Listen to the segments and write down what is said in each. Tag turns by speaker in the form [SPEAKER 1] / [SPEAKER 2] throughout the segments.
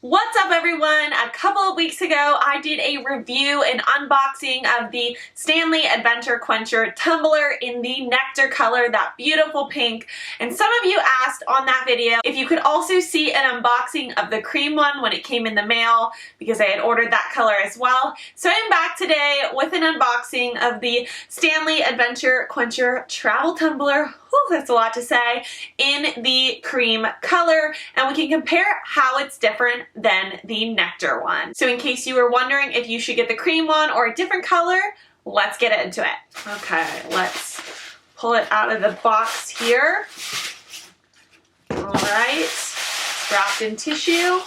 [SPEAKER 1] What's up everyone? A couple of weeks ago I did a review and unboxing of the Stanley Adventure Quencher Tumbler in the Nectar color, that beautiful pink. And some of you asked on that video if you could also see an unboxing of the cream one when it came in the mail, because I had ordered that color as well. So I'm back today with an unboxing of the Stanley Adventure Quencher Travel Tumbler. Whew, that's a lot to say, in the cream color, and we can compare how it's different than the Nectar one. So in case you were wondering if you should get the cream one or a different color, let's get into it. Okay, let's pull it out of the box here. All right, it's wrapped in tissue.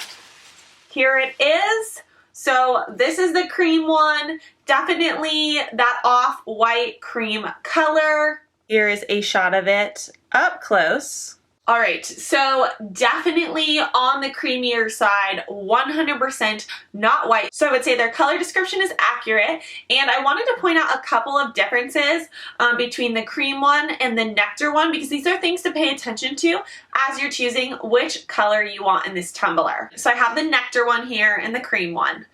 [SPEAKER 1] Here it is. So this is the cream one, definitely that off-white cream color. Here is a shot of it up close. All right, so definitely on the creamier side, 100% not white. So I would say their color description is accurate, and I wanted to point out a couple of differences between the cream one and the Nectar one, because these are things to pay attention to as you're choosing which color you want in this tumbler. So I have the Nectar one here and the cream one.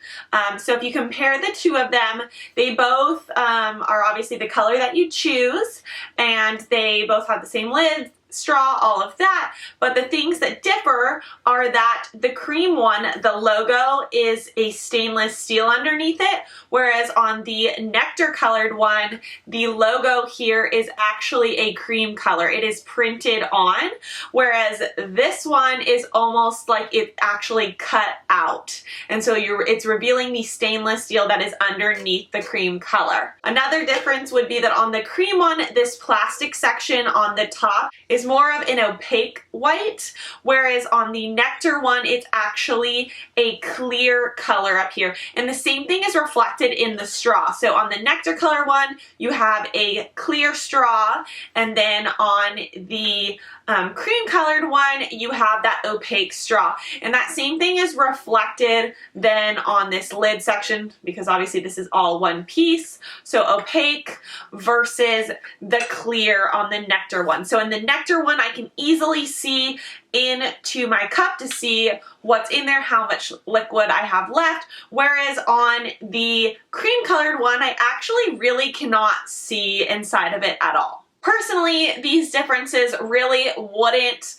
[SPEAKER 1] So if you compare the two of them, they both are obviously the color that you choose, and they both have the same lid, straw, all of that, but the things that differ are that the cream one, the logo is a stainless steel underneath it, whereas on the Nectar colored one, the logo here is actually a cream color. It is printed on, whereas this one is almost like it actually cut out, and so it's revealing the stainless steel that is underneath the cream color. Another difference would be that on the cream one, this plastic section on the top is more of an opaque white, whereas on the Nectar one, it's actually a clear color up here. And the same thing is reflected in the straw. So on the Nectar color one, you have a clear straw, and then on the cream colored one, you have that opaque straw. And that same thing is reflected then on this lid section, because obviously this is all one piece. So opaque versus the clear on the Nectar one. So in the Nectar one, I can easily see into my cup to see what's in there, how much liquid I have left, whereas on the cream colored one, I actually really cannot see inside of it at all. Personally, these differences really wouldn't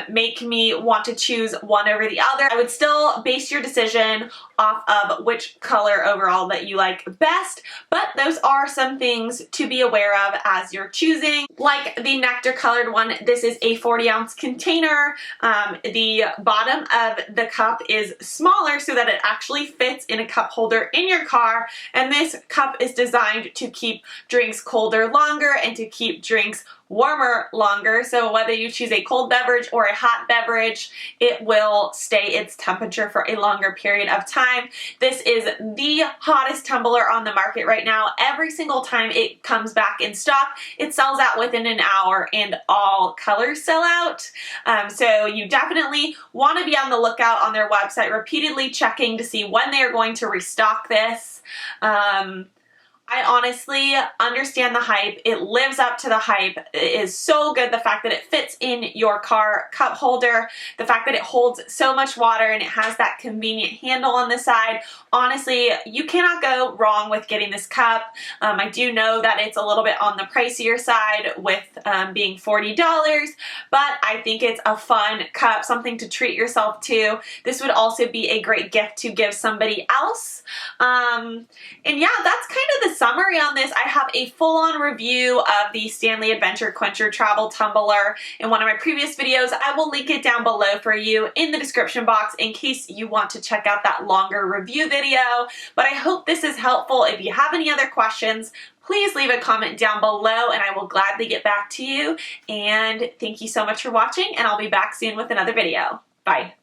[SPEAKER 1] make me want to choose one over the other. I would still base your decision off of which color overall that you like best, but those are some things to be aware of as you're choosing. Like the Nectar colored one, this is a 40-ounce container. The bottom of the cup is smaller so that it actually fits in a cup holder in your car, and this cup is designed to keep drinks colder longer and to keep drinks warmer longer. So whether you choose a cold beverage or a hot beverage, it will stay its temperature for a longer period of time. This is the hottest tumbler on the market right now. Every single time it comes back in stock, it sells out within an hour, and all colors sell out. So you definitely want to be on the lookout on their website, repeatedly checking to see when they are going to restock this. I honestly understand the hype. It lives up to the hype. It is so good. The fact that it fits in your car cup holder, the fact that it holds so much water and it has that convenient handle on the side. Honestly, you cannot go wrong with getting this cup. I do know that it's a little bit on the pricier side with being $40, but I think it's a fun cup, something to treat yourself to. This would also be a great gift to give somebody else. And yeah, that's kind of the summary on this. I have a full-on review of the Stanley Adventure Quencher Travel Tumbler in one of my previous videos. I will link it down below for you in the description box in case you want to check out that longer review video. But I hope this is helpful. If you have any other questions, please leave a comment down below and I will gladly get back to you. And thank you so much for watching, and I'll be back soon with another video. Bye.